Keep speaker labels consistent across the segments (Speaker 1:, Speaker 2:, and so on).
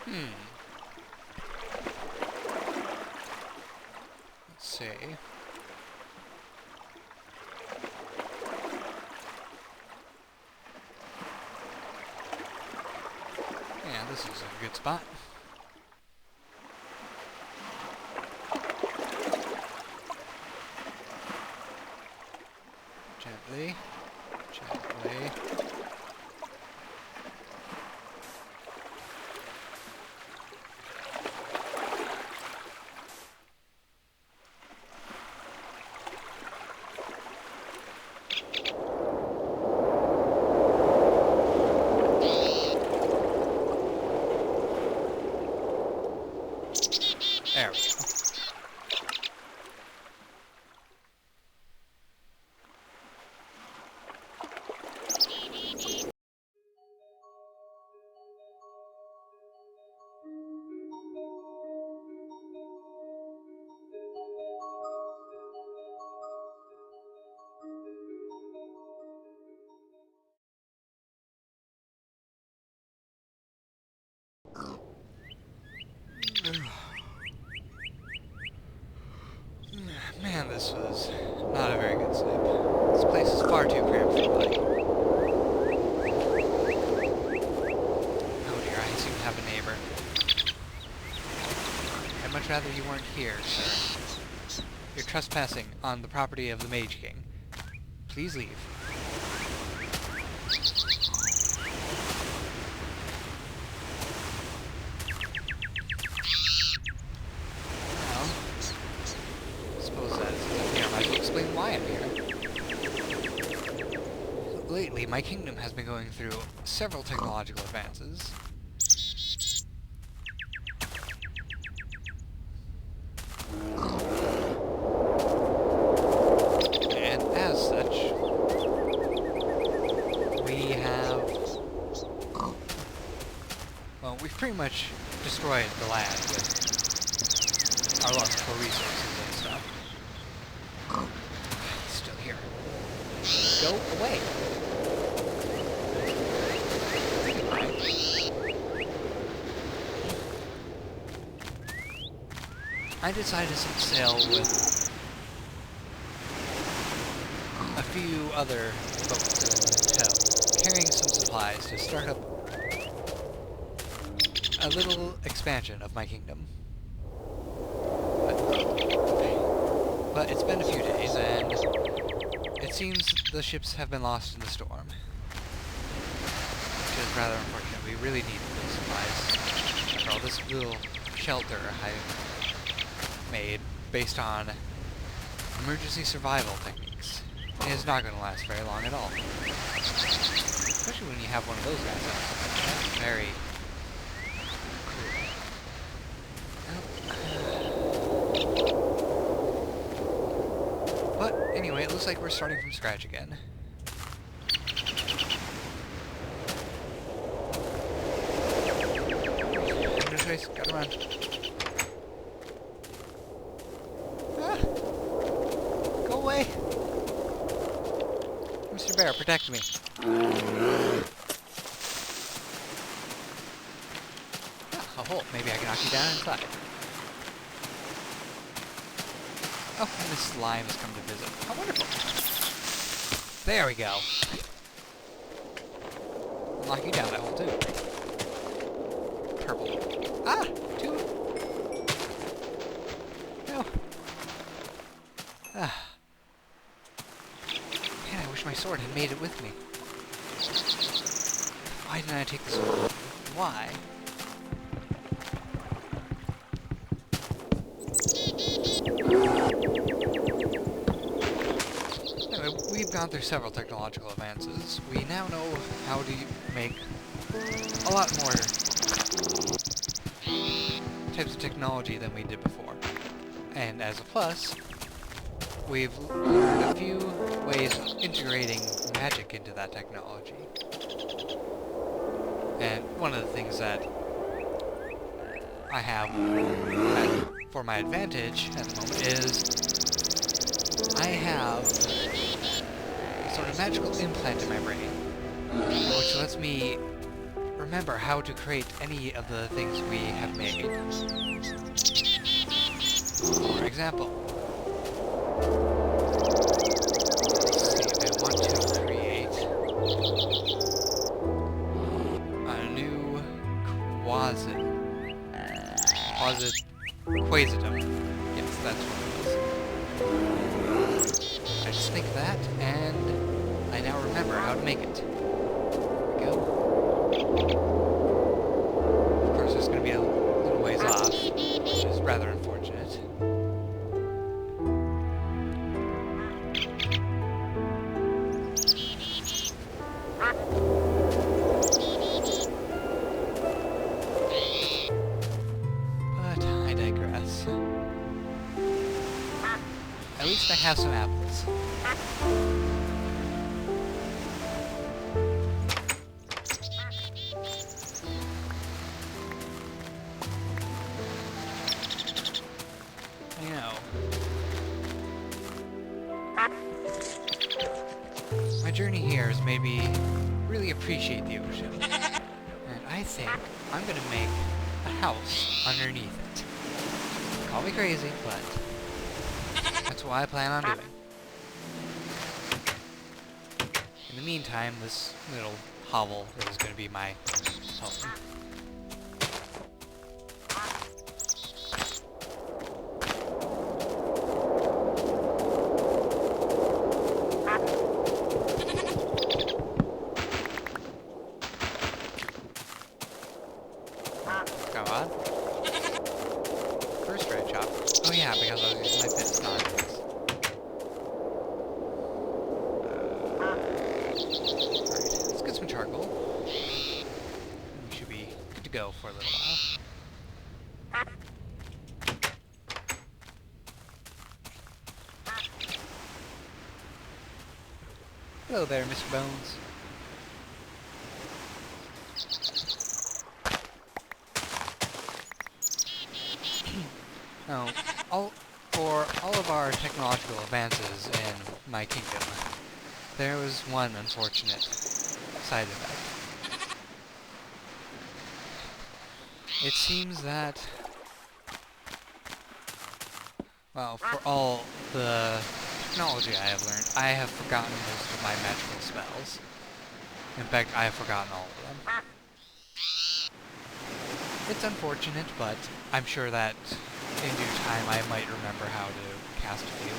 Speaker 1: Let's see. Yeah, this is a good spot. Gently. Gently. There we go. Man, this was not a very good sleep. This place is far too cramped for my liking. Oh dear, I seem to have a neighbor. I'd much rather you weren't here, sir. You're trespassing on the property of the Mage King. Please leave. Well, suppose that since I'm here, I might as well explain why I'm here. Lately, my kingdom has been going through several technological advances. And as such, we have... well, we've pretty much destroyed the land with our lust for resources and stuff. It's still here. Go away! I decided to set sail with a few other folks in tow, carrying some supplies to start up a little expansion of my kingdom. But it's been a few days, and it seems the ships have been lost in the storm. Which is rather unfortunate. We really need those supplies. After all, this little shelter I made based on emergency survival techniques is not going to last very long at all. Especially when you have one of those guys out. That's very cool. But anyway, it looks like we're starting from scratch again. No choice, gotta run. Go away! Mr. Bear, protect me. Ah, a hole. Maybe I can knock you down inside. Oh, and this slime has come to visit. How wonderful. There we go. I'll knock you down that hole, too. Purple. Ah! Two. No. Ah. Man, I wish my sword had made it with me. Why didn't I take the sword? Why? Anyway, we've gone through several technological advances. We now know how to make a lot more types of technology than we did before. And as a plus, we've learned a few ways of integrating magic into that technology. And one of the things that I have for my advantage at the moment is I have a sort of magical implant in my brain, which lets me remember how to create any of the things we have made. For example, let's see, I want to create a new quasitum. Yes, that's what it was. I just think of that, and I now remember how to make it. There we go. Of course, there's going to be a little ways off, which is rather unfortunate. But I digress. At least I have some apples. I know. My journey here has made me really appreciate the ocean. And I think I'm gonna make a house underneath it. Call me crazy, but that's what I plan on doing. In the meantime, this little hovel is gonna be my home. Come on. First red chop. Oh yeah, because I was using my fist, not this. Alright, let's get some charcoal. We should be good to go for a little while. Hello there, Mr. Bones. Now, for all of our technological advances in my kingdom, there was one unfortunate side effect. It seems that, well, for all the technology I have learned, I have forgotten most of my magical spells. In fact, I have forgotten all of them. It's unfortunate, but I'm sure that in due time I might remember how to cast a few.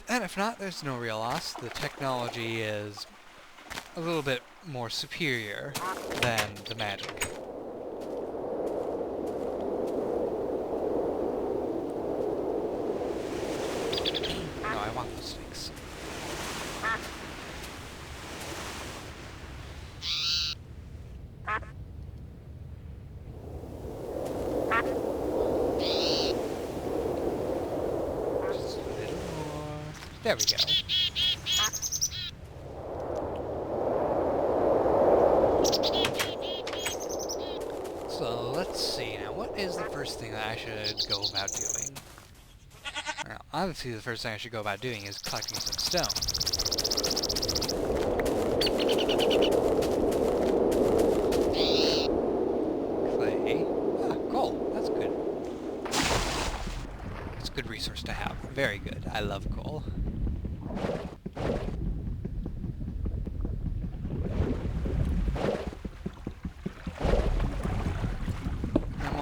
Speaker 1: And if not, there's no real loss. The technology is a little bit more superior than the magic. No, I want those sticks. There we go. So, let's see now. What is the first thing that I should go about doing? Well, obviously the first thing I should go about doing is collecting some stone. Clay. Ah, coal. That's good. It's a good resource to have. Very good. I love coal.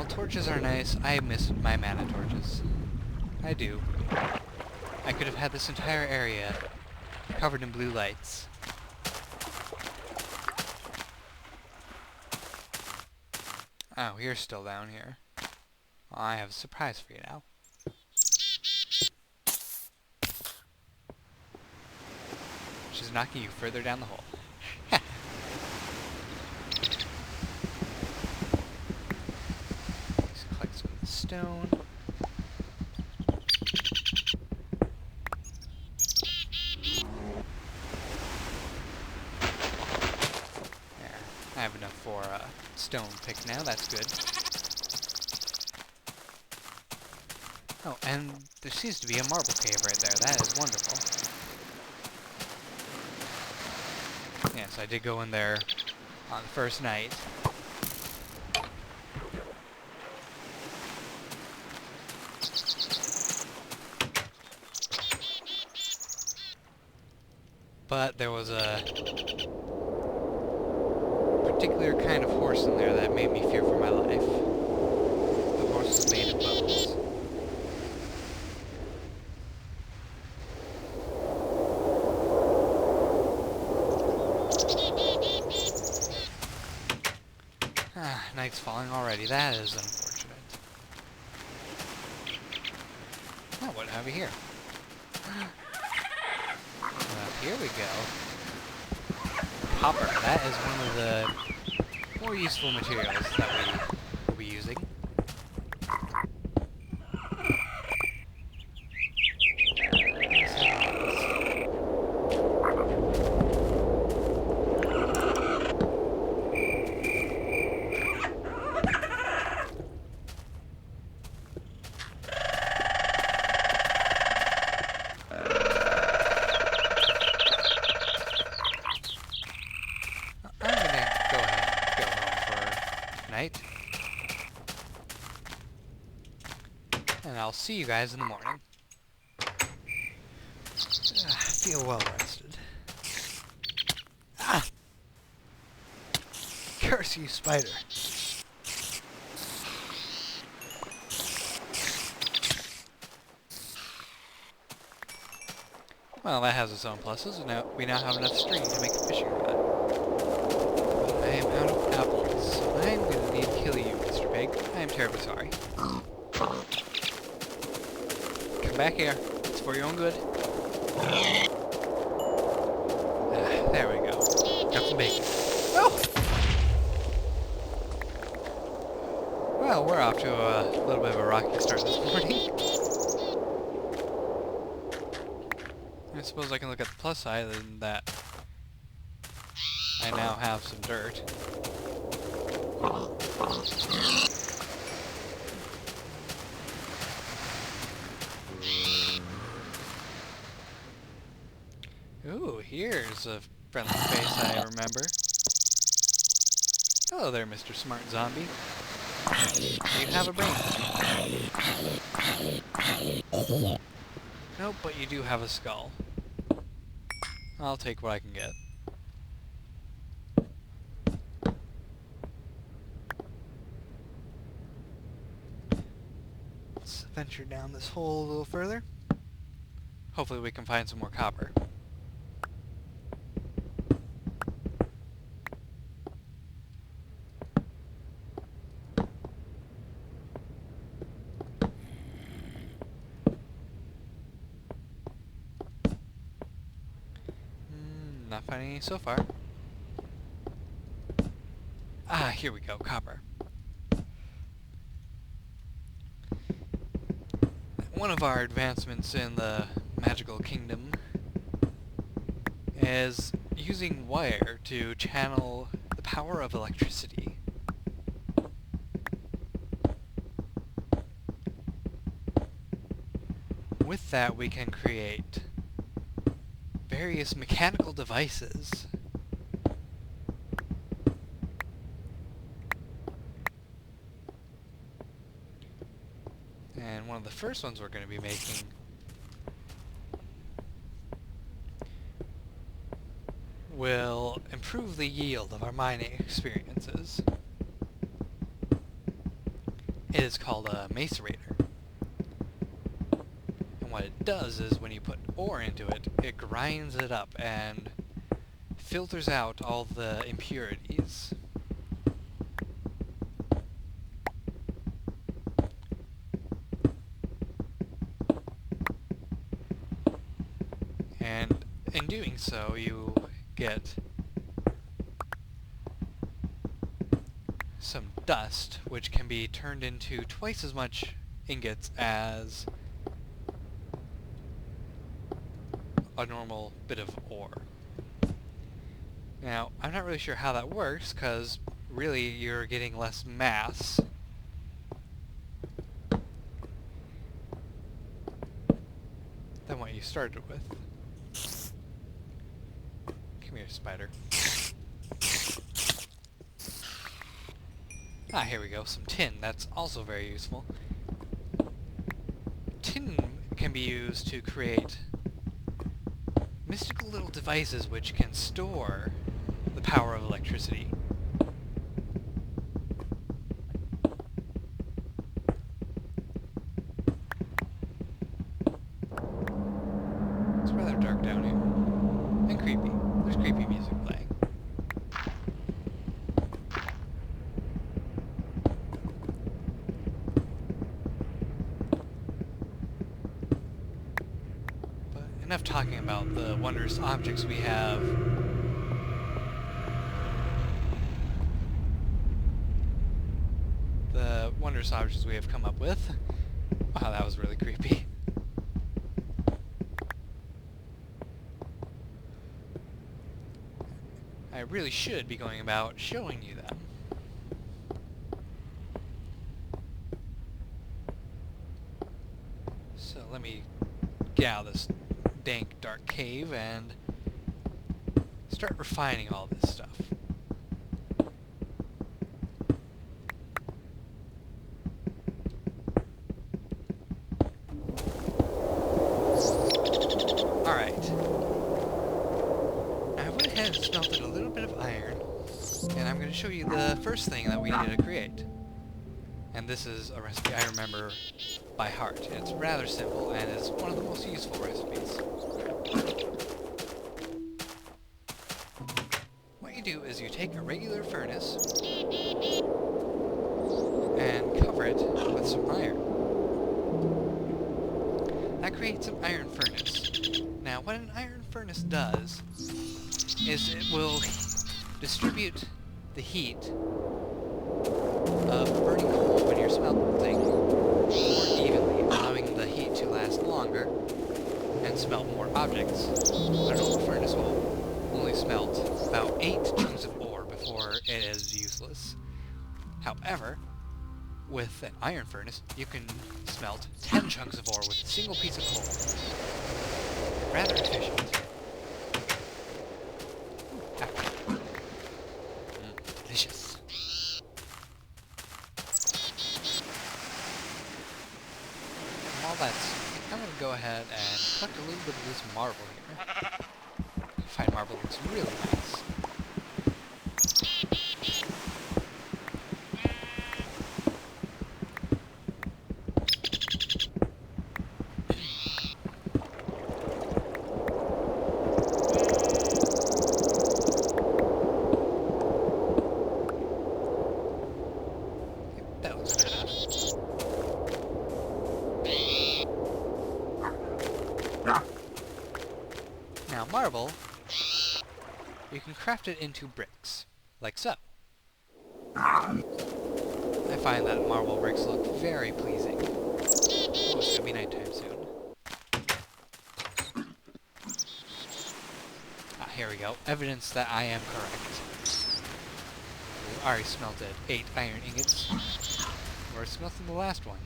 Speaker 1: Torches are nice. I miss my mana torches. I do. I could have had this entire area covered in blue lights. Oh, you're still down here. Well, I have a surprise for you now. She's knocking you further down the hole. Stone. There. I have enough for a stone pick now, that's good. Oh, and there seems to be a marble cave right there. That is wonderful. Yes, I did go in there on the first night. But there was a particular kind of horse in there that made me fear for my life. The horse was made of bones. Ah, night's falling already. That is unfortunate. Oh, what have we here? Here we go. Copper. That is one of the more useful materials that we will be using. And I'll see you guys in the morning. I feel well rested. Ah! Curse you, spider. Well, that has its own pluses. We now have enough string to make a fishing rod. But I am out of apples, so I am going to need to kill you, Mr. Pig. I am terribly sorry. Come back here. It's for your own good. There we go. Got some bacon. Oh! Well, we're off to a little bit of a rocky start this morning. I suppose I can look at the plus side and that I now have some dirt. Ooh, here's a friendly face I remember. Hello there, Mr. Smart Zombie. You have a brain. Nope, but you do have a skull. I'll take what I can get. Let's venture down this hole a little further. Hopefully we can find some more copper. Not finding any so far. Ah, here we go, copper. One of our advancements in the magical kingdom is using wire to channel the power of electricity. With that, we can create various mechanical devices. And one of the first ones we're going to be making will improve the yield of our mining experiences. It is called a macerator. And what it does is when you put ore into it, it grinds it up and filters out all the impurities. And in doing so, you get some dust, which can be turned into twice as much ingots as a normal bit of ore. Now, I'm not really sure how that works, because really you're getting less mass. Than what you started with. Come here, spider. Ah, here we go, some tin. That's also very useful. Tin can be used to create mystical little devices which can store the power of electricity. It's rather dark down here. And creepy. There's creepy music playing. But enough talking about the wondrous objects we have. The wondrous objects we have come up with. Wow, that was really creepy. I really should be going about showing you them. So let me get out of this dank, dark cave and start refining all this stuff. Alright. I went ahead and smelted a little bit of iron, and I'm going to show you the first thing that we needed to create. And this is a recipe I remember by heart. It's rather simple, and is one of the most useful recipes. What you do is you take a regular furnace and cover it with some iron. That creates an iron furnace. Now, what an iron furnace does is it will distribute the heat of burning coal when you're smelting more evenly, allowing the heat to last longer and smelt more objects. A normal furnace will only smelt about 8 chunks of ore before it is useless. However, with an iron furnace, you can smelt 10 chunks of ore with a single piece of coal. Rather efficient. Delicious. While that's, I'm going to go ahead and collect a little bit of this marble here. I find marble looks really nice. That looks good enough. Now marble, you can craft it into bricks, like so. I find that marble bricks look very pleasing. Oh, it's gonna be nighttime soon. Ah, here we go. Evidence that I am correct. We already smelted 8 iron ingots. We're smelting the last one.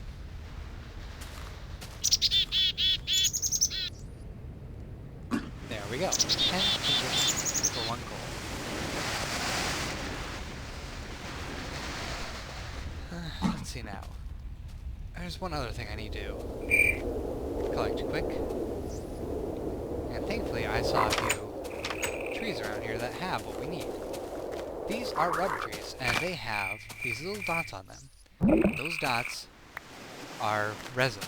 Speaker 1: There we go. 10 ingots for 1 coal. Let's see now. There's one other thing I need to collect quick. And thankfully I saw a few trees around here that have what we need. These are rubber trees, and they have these little dots on them. Those dots are resin.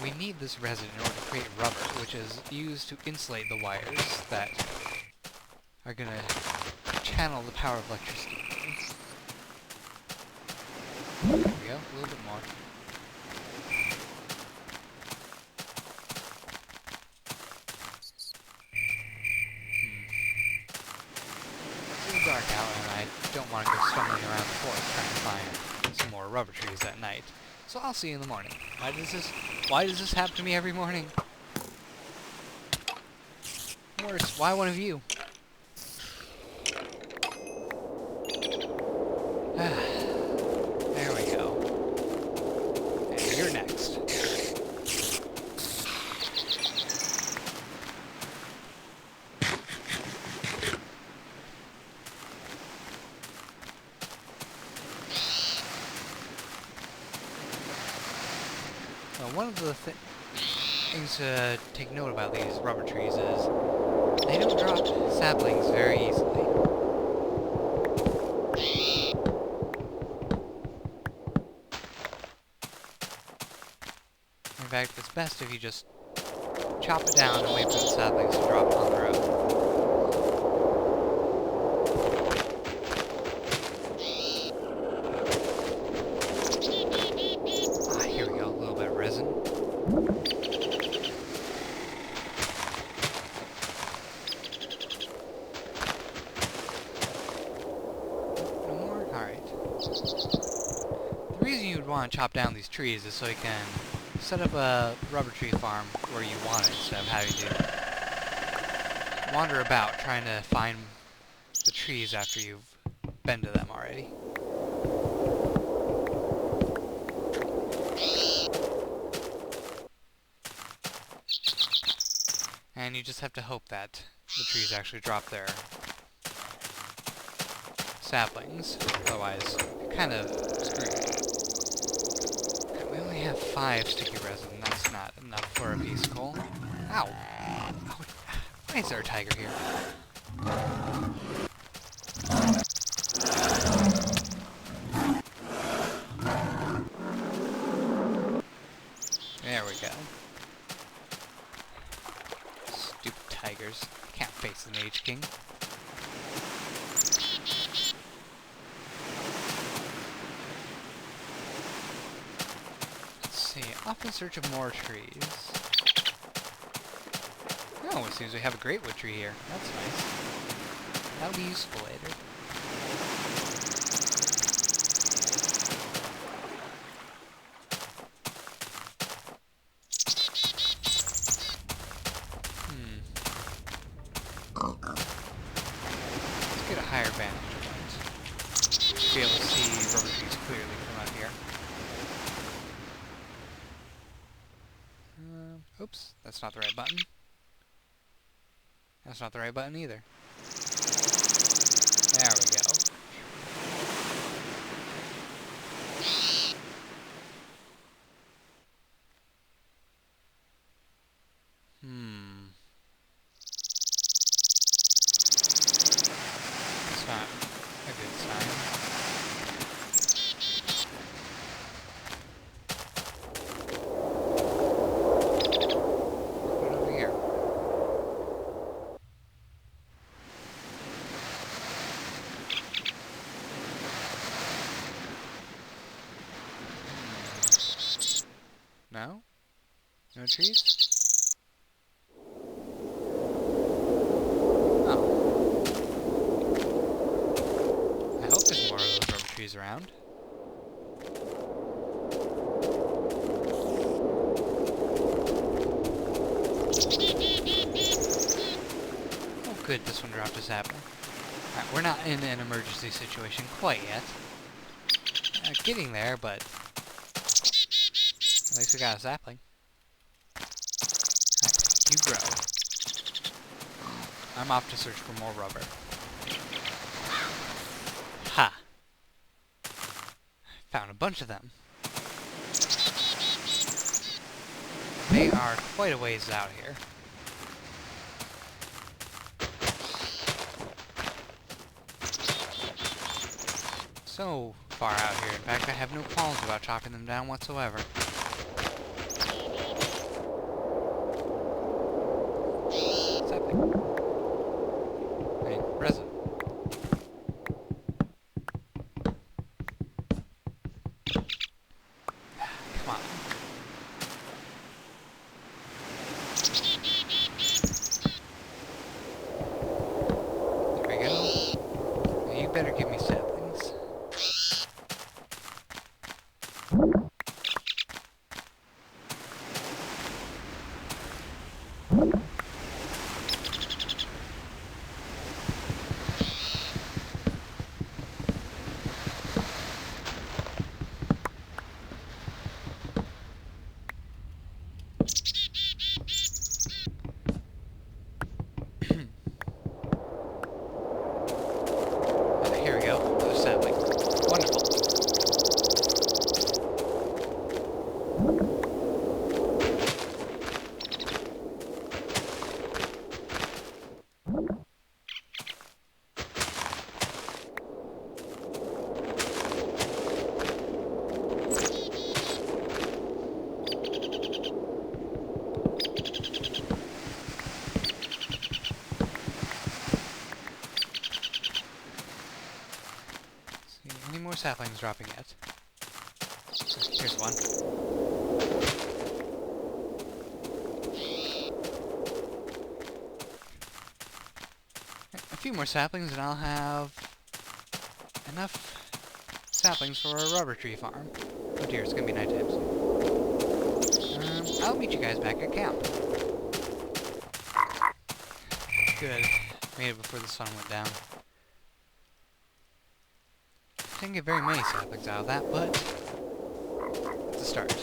Speaker 1: We need this resin in order to create rubber, which is used to insulate the wires that are going to channel the power of electricity. There we go, a little bit more. It's a little dark out, and I don't want to go stumbling around the forest trying to find some more rubber trees at night. So I'll see you in the morning. Why does this happen to me every morning? Worse, why one of you? There we go. And you're next. one of the things to take note about these rubber trees is they don't drop saplings very easily. In fact, it's best if you just chop it down and wait for the saplings to drop on the road. Ah, here we go, a little bit of resin. No more? Alright. The reason you would want to chop down these trees is so you can set up a rubber tree farm where you want it instead of having to wander about trying to find the trees after you've been to them already. And you just have to hope that the trees actually drop their saplings, otherwise you're kind of screwed. We only have 5 sticky resin, that's not enough for a piece of coal. Ow! Oh, why is there a tiger here? There we go. Stupid tigers. Can't face the Mage King. Off in search of more trees. Oh, it seems we have a great wood tree here. That's nice. That'll be useful later. Let's get a higher vantage point. Be able to see rubber trees clearly from up here. Oops, that's not the right button. That's not the right button either. There we go. That's not a good sign. No? No trees? Oh. I hope there's more of those rubber trees around. Oh good, this one dropped a sapling. Alright, we're not in an emergency situation quite yet. Getting there, but at least we got a sapling. Alright, you grow. I'm off to search for more rubber. Ha! Found a bunch of them. They are quite a ways out here. So far out here. In fact, I have no qualms about chopping them down whatsoever. Sapling. Hey, resin. Come on. There we go. Now you better give me saplings. Here we go. saplings dropping yet. Here's one. A few more saplings and I'll have enough saplings for a rubber tree farm. Oh dear, it's gonna be nighttime soon. I'll meet you guys back at camp. Good. Made it before the sun went down. Didn't get very many saplings out of that, but it's a start.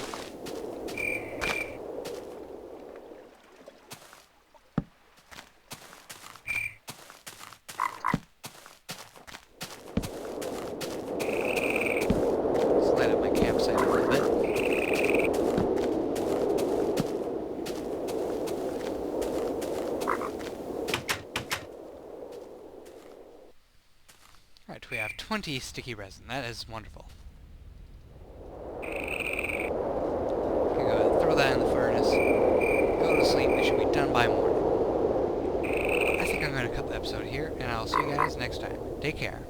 Speaker 1: Let's light up my campsite a little bit. Alright, we have 20 sticky resin. That is wonderful. Okay, go ahead and throw that in the furnace. Go to sleep. We should be done by morning. I think I'm going to cut the episode here, and I'll see you guys next time. Take care.